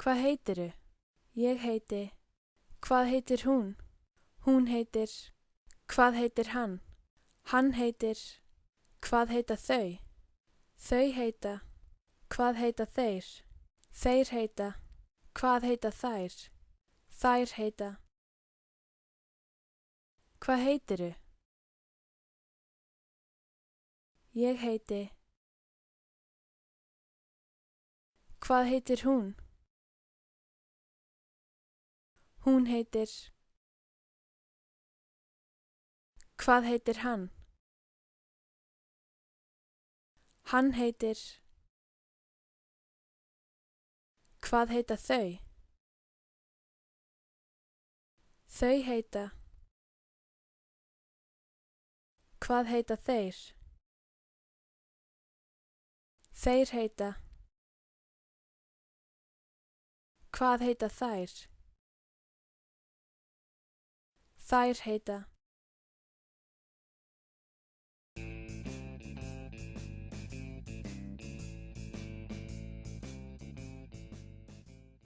Hvað heitirðu? Ég heiti. Hvað heitir hún? Hún heitir. Hvað heitir hann? Hann heitir. Hvað heita þau? Þau heita. Hvað heita þeir? Þeir heita. Hvað heita þær? Þær heita. Hvað heitirðu? Ég heiti. Hvað heitir hún? Hún heitir. Hvað heitir hann? Hann heitir. Hvað heita þau? Þau heita. Hvað heita þeir? Þeir heita. Hvað heita þær? Þær heita.